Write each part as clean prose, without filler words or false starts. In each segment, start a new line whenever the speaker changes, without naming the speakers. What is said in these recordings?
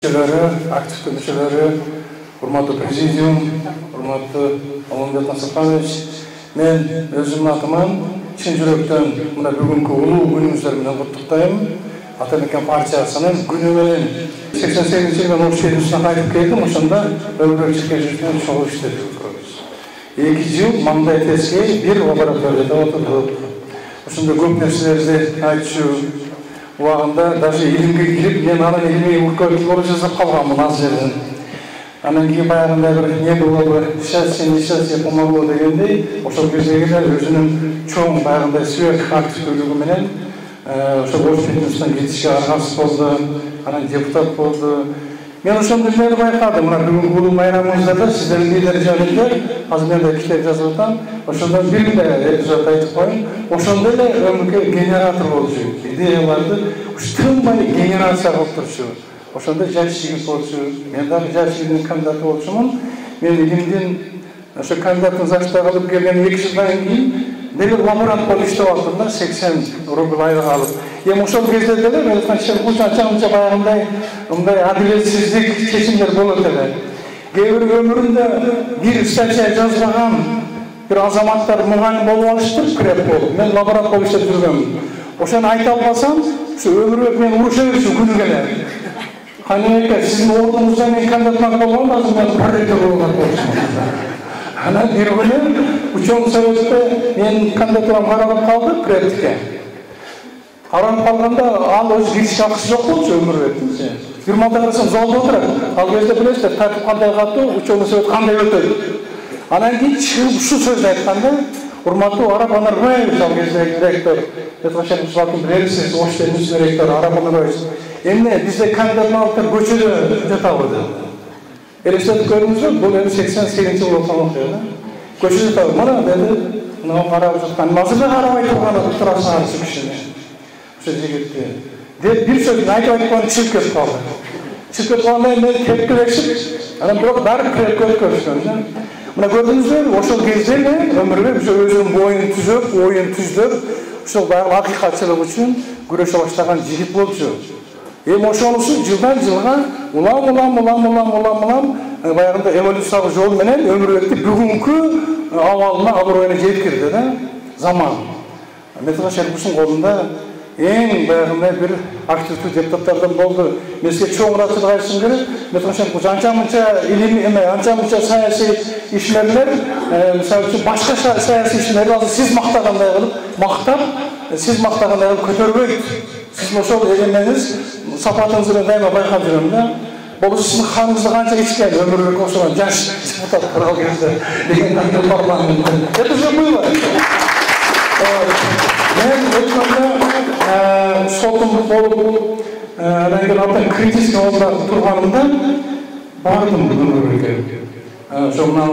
Активті мүшелері, урматтуу президиум, урматтуу Алмамбет Насырханович, мен өзімнің атыман чын жүректен мына бүгінгі улуу күнүңүздөр менен куттуктайм. Атамекен партиясынын күнү менен 88-жылдын 37-сине кайтып келдим. Ошондо Өмүрбек Чиркежевичтен чогуу иштеп жүрөбүз. 2 жыл маңдай тескей бир лабораторияда отурдук. Ошондо көп нерселерди айтчу убагында даже илимге кирип, мен анын илимий укуктуу жасап калганмын аз жерден. Анан кийин баягындай бир не болобу, счастье помогло дегендей, ошол кездеги өзүнүн чоң баягындай сверх активдүүлүгү менен ошол Ош Бизнестен кетишке аргасыз болду, анан депутат болду. Мен ошондо эмнени байкадым, мына бүгүнкү улуу майрамыңызда сиздердин лидер жөнүндө азыр мен да китеп жазып атам. Ошондон бир эпизод айтып коеюн. Ошондой эле өмүргө генератор болчу, идеяларды тынбай генерация кылып турчу. Ошондой жаш жигит болчу. Мен дагы жаш жигиттин кандидаты болчумун. Мен илимдин ошо кандидатын защита кылып келген 2 жылдан кийин деле лаборант болуп иштеп аттым да, 80 рубль айлык алып. Эми ошол кезде деле мен канча баягындай мындай адилетсиздик чечимдер болот эле. Кээ бир өмүрүндө бир статья жазбаган бир азаматтар мугалим болуп алыштыр, креп болуп. Мен лаборант болуп иштеп жүргөм. Ошону айта албасам, ушу Өмүрбек мени уруша берчү күнү келе. Канеке, сиздин ордуңузда мен кандидат болгом, азыр мен проректор болмок. Анан бир күнү учёң советте мен кандидатурам каралып калды крепке. Каралып калганда ал өз кириш акысы жок болчу Өмүрбектин. Бир малда карасам залда отурат. Ал кезде билесиздер, тартип кандай катуу, учёң совет кандай өтөт. Анан кийин чыгып ушу сөздү айтканда, урматтуу Арап Анарбаевич, ал кездеги ректор, Петрошенко Шалкин билесиз, Ош Бизнестин ректору Арап Анарбаевич, эмне бизде кандидаттар көчөдө жатабы? Элестетип көрүңүздөр, бул эми 88-жыл болған окуя. Көчөдө жатабы, мына деди, мына карап жаткан, азыр да карабай турган турасың арчы кишини. Ошо жигитти. Деп бир сөздүн айтып айткан чыгып кетип калды. Чыгып кетип калганда мен тепкилешип, анан бирок баары крепке өткөрүшкөн да. Мына көрдүңүздөр, ошол кезде эле Өмүрбек өзүнүн боюн түзөп, оюн түздөп, ошол баягы акыйкатчылык үчүн күрөшө баштаган жигит болчу. Эми ошонусу жылдан жылга улам баягында эволюциялык жол менен Өмүрбекти бүгүнкү абалына, аброюна жеткирди да, заман. Метраш Шербуштун колунда эң баягындай бир активдүү депутаттардан болду. Мен сизге чоң ыраазычылык айтышым керек. Метраш Шербуш анча-мынча илимий эме, анча-мынча саясий ишмерлер, мисалы үчүн башка саясий ишмерлер азыр сиз мактагандай кылып мактап, сиз мактагандай кылып көтөрбөйт. Сиздин ошол элемеңиз, сапатыңыз менен дайыма байкап жүрөм да. Болушу сиздин каныңызды канча ичкен Өмүрбек окшогон жаш депутат курал кезде деген парламентте. Это же было. Мен өткөндө сотум болуп, анан критический орунда турганымда бардым Өмүрбекке. Ошо мына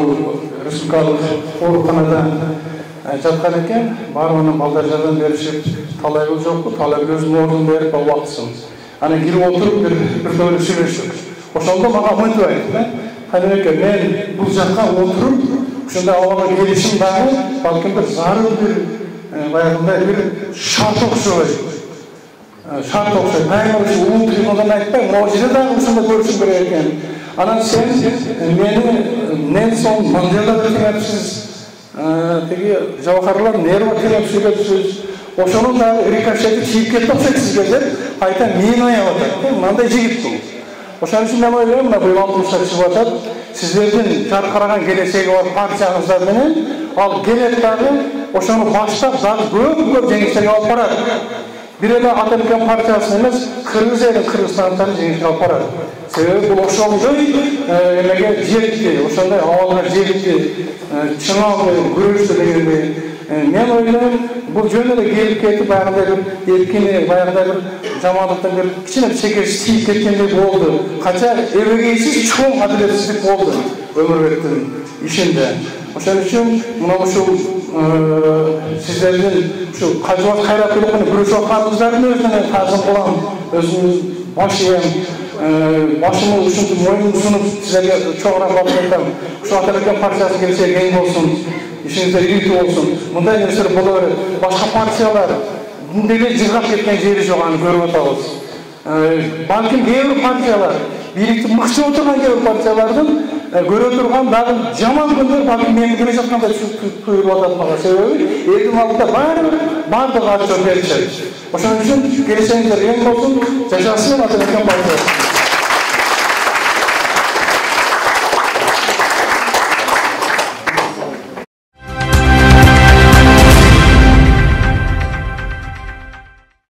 республикалык ооруканада жаткан экен, барып балдар жардам беришип, талайбы жокпу, талайбы өзүнүн ордун берип убактысын. Анан кирип отуруп бир бөлө сүйлөшүк. Ошондо мага мынтип айтты, Канеке, мен бул жакка отуруп, ушундай абалга келишим дагы балким бир зарыл бир баягындай бир шарт окшойт. Шарт окшойт. Дайыма ушу улуу трибунадан айтпай, могу жерде дагы ушундай көрүшүм керек экен. Анан сен мени Нельсон Мандела деп айтыпсыз. Теги жабахарлар нерва керек сүйлөпсүз. Ошонун дагы рикошети чийип кетип окшойт сизге деп кайта мени аяп атат. Мындай жигит бул. Ошон үчүн мен ойлойм, мына бул алтымышка чыгып атат. Сиздердин жаркыраган келечеги бар партияңыздар менен ал келет дагы ошону баштап дагы көп жеңиштерге алып барат. Бир эле Атамекен партиясын эмес, Кыргыз элин Кыргызстандын жеңишке алып барат. Себеби бул ошондой эмеге жетти, ошондой абалга жетти, чыңалды, күрөштү дегендей. Мен ойлойм, бул жөн эле келип кетип, баягындай бир эркини, баягындай бир жамандыктан бир кичине чекеш тийип кеткендей болду. Кача эбегейсиз чоң адилетсиздик болду Өмүрбектин ишинде. Ошон үчүн мына ушул сиздердин ушу Кажыбек Кайрат менен күрөшүп атканыңыздардын өзүнө таазим кылам, өзүмүн баш ийем, башымы ушунтип моюнумду сунуп силерге чоң рахмат айтам. Ушу Атамекен партиясынын келечеги кең болсун, ишиңиздер ийгиликтүү болсун. Мындай нерселер боло берет. Башка партиялар деле жыргап кеткен жери жок, аны көрүп атабыз. Балким кээ бир партиялар бийликти мыкчып отурган кээ бир партиялардын көрө турган дагы жаман күндөр балким менин келе жаткандай туюлуп атат мага. Себеби элдин алдында баардыгы ачуу беришет. Ошон үчүн келечегиңиздер эң болсун, жашасын Ата Мекен партиясы.